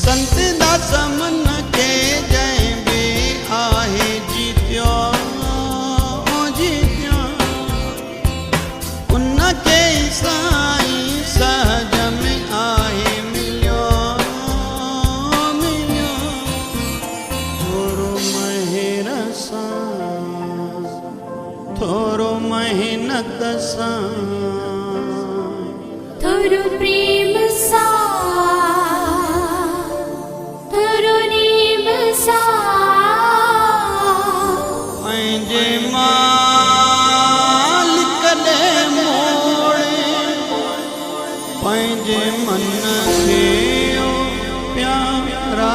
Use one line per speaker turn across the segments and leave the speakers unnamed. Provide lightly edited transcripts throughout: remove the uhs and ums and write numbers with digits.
संत दास मन के जय बे आहे जीत्यो जीत्यो उनके साई सहज में आहे मिलो मिलो थोरो महर सा थोरो मेहनत सा
थोरो प्रेम सा थोरो नेम सा
पंहिंजे मालिक ॾे मोड़े पंहिंजे मन खे ओ प्यारा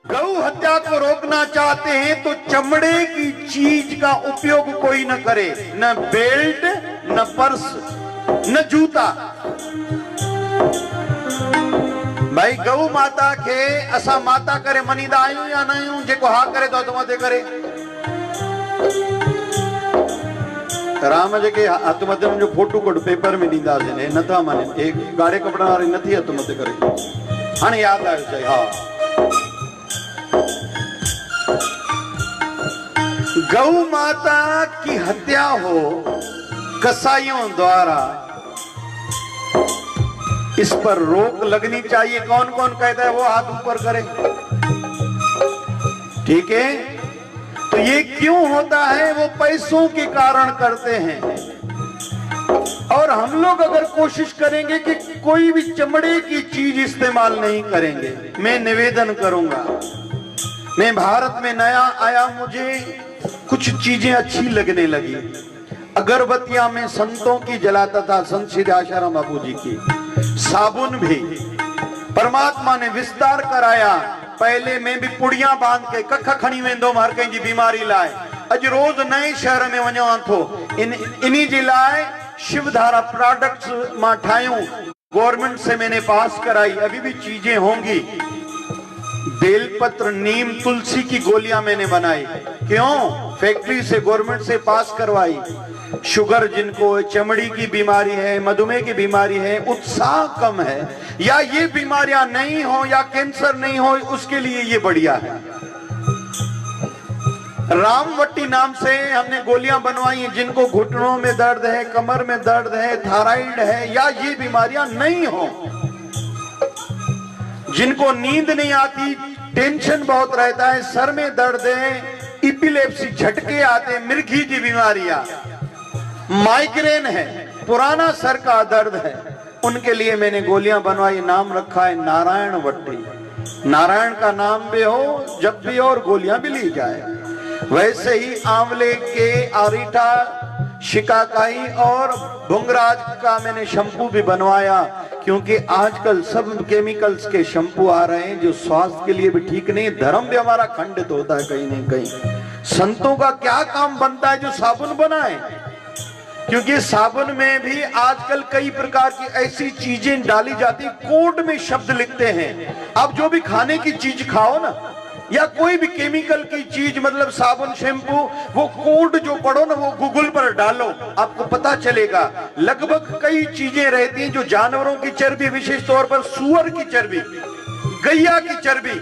गौ हत्या को रोकना चाहते हैं तो चमड़े की चीज का उपयोग कोई न करे, न बेल्ट, न पर्स, न जूता। भाई गौ माता के असा माता करे मनीदा आयूं या न आयूं, जेको हा करे तो आत्महत्या करे। राम जेके आत्महत्या जो फोटो कढ पेपर में ॾींदासीं हे नथा माने, एक गाड़े कपड़ा वारी नथी आत्महत्या करे। हाणे याद आयो चई हा गौ माता की हत्या हो कसाईयों द्वारा, इस पर रोक लगनी चाहिए। कौन कौन कहता है वो हाथ ऊपर करे। ठीक है, तो ये क्यों होता है? वो पैसों के कारण करते हैं। और हम लोग अगर कोशिश करेंगे कि कोई भी चमड़े की चीज इस्तेमाल नहीं करेंगे, मैं निवेदन करूंगा। मैं भारत में नया आया, मुझे कुछ चीजें अच्छी लगने लगी। अगरबत्तियां में संतों की जलाता था, संत श्री आशाराम बापू जी की। साबुन भी परमात्मा ने विस्तार कराया। पहले मैं भी पुड़ियां बांध के कख खणी वेंदो हर कंहिंजी बीमारी लाए। अज रोज नए शहर में वञा थो, इन्हीं जे लाए शिवधारा प्रोडक्ट्स मां ठायूं, गवर्नमेंट से मैंने पास कराई। अभी भी चीजें होंगी। बेलपत्र, नीम, तुलसी की गोलियां मैंने बनाई। क्यों? फैक्ट्री से, गवर्नमेंट से पास करवाई। शुगर जिनको, चमड़ी की बीमारी है, मधुमेह की बीमारी है, उत्साह कम है, या ये बीमारियां नहीं हो, या कैंसर नहीं हो, उसके लिए ये बढ़िया है। रामवटी नाम से हमने गोलियां बनवाई हैं। जिनको घुटनों में दर्द है, कमर में दर्द है, थायराइड है, या ये बीमारियां नहीं हो, जिनको नींद नहीं आती, टेंशन बहुत रहता है, सर में दर्द है, इपिलेप्सी, झटके आते, मिर्गी की बीमारियां, माइग्रेन है, पुराना सर का दर्द है, उनके लिए मैंने गोलियां बनवाई। नाम रखा है नारायण वट्टी। नारायण का नाम भी हो, जब भी हो, और गोलियां भी ली जाए। वैसे ही आंवले के, आरीठा, शिकाकाई और भुंगराज का मैंने शैम्पू भी बनवाया। क्योंकि आजकल सब केमिकल्स के शैम्पू आ रहे हैं जो स्वास्थ्य के लिए भी ठीक नहीं। धर्म भी हमारा खंडित होता है कहीं न कहीं। संतों का क्या काम बनता है जो साबुन बनाए? क्योंकि साबुन में भी आजकल कई प्रकार की ऐसी चीजें डाली जाती, कोड में शब्द लिखते हैं। आप जो भी खाने की चीज खाओ ना, या कोई भी केमिकल की चीज, मतलब साबुन, शैम्पू, वो कोड जो पढ़ो ना, वो गूगल पर डालो, आपको पता चलेगा। लगभग कई चीजें रहती हैं जो जानवरों की चर्बी, विशेष तौर पर सुअर की चर्बी, गैया की चर्बी,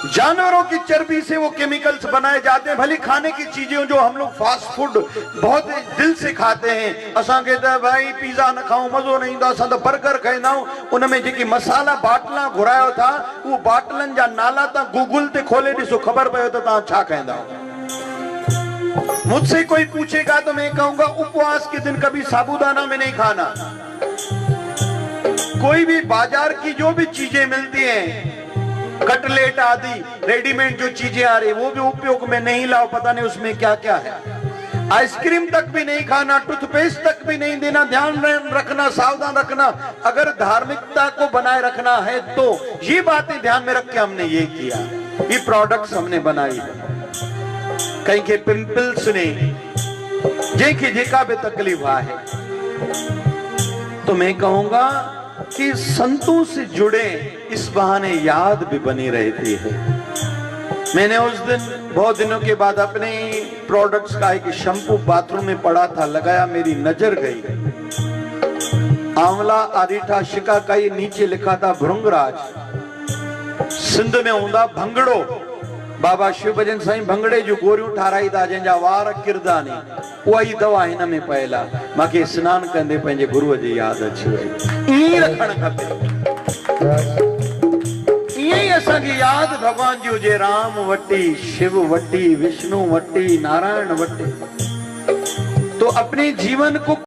जानवरों की चर्बी से वो केमिकल्स बनाए जाते हैं। भली खाने की चीजें जो हम लोग फास्ट फूड बहुत दिल से खाते हैं, असा कहते हैं भाई पिज्जा न खाऊं, मजो नहीं ईंदो, असां तो बर्गर खाईंदा आहियूं। उनमें जेकी मसाला बाटला घुरायो था, वो बाटलन जा नाला तव्हां गूगल ते खोले ॾिसो, ख़बर पयो त तव्हां छा खाईंदा आहियो। मुझसे कोई पूछेगा तो मैं कहूंगा उपवास के दिन कभी साबूदाना में नहीं खाना। कोई भी बाजार की जो भी चीजें मिलती हैं, कटलेट आदि रेडीमेड जो चीजें आ रही, वो भी उपयोग में नहीं लाओ, पता नहीं उसमें क्या क्या है। आइसक्रीम तक भी नहीं खाना, टूथपेस्ट तक भी नहीं देना। ध्यान रखना, सावधान रखना। अगर धार्मिकता को बनाए रखना है तो ये बातें ध्यान में रख के हमने ये किया, ये प्रोडक्ट्स हमने बनाई। कहीं के पिंपल्स ने, जेके जेका भी तकलीफ है, तो मैं कहूंगा कि संतों से जुड़े, इस बहाने याद भी बनी रहती है। मैंने उस दिन बहुत दिनों के बाद अपने प्रोडक्ट्स का एक शैम्पू बाथरूम में पड़ा था, लगाया, मेरी नजर गई, आंवला आरिठा शिकाकाई, नीचे लिखा था भृंगराज, सिंध में हूंदा भंगड़ो, बाबा शिव भजन साईं भंगड़े जो गोरियूं ठाराई था जंहिंजा वार किरदा नहीं, उहा ई दवा हिन में पयल आहे। मूंखे सनानु कंदे पंहिंजे गुरूअ जी यादि अची वई। ईअं ई रखणु खपे, ईअं ई असांखे यादि भॻवान जी हुजे, राम वटी, शिव वटी, विष्णु वटी, नारायण वटी। तो अपने जीवन को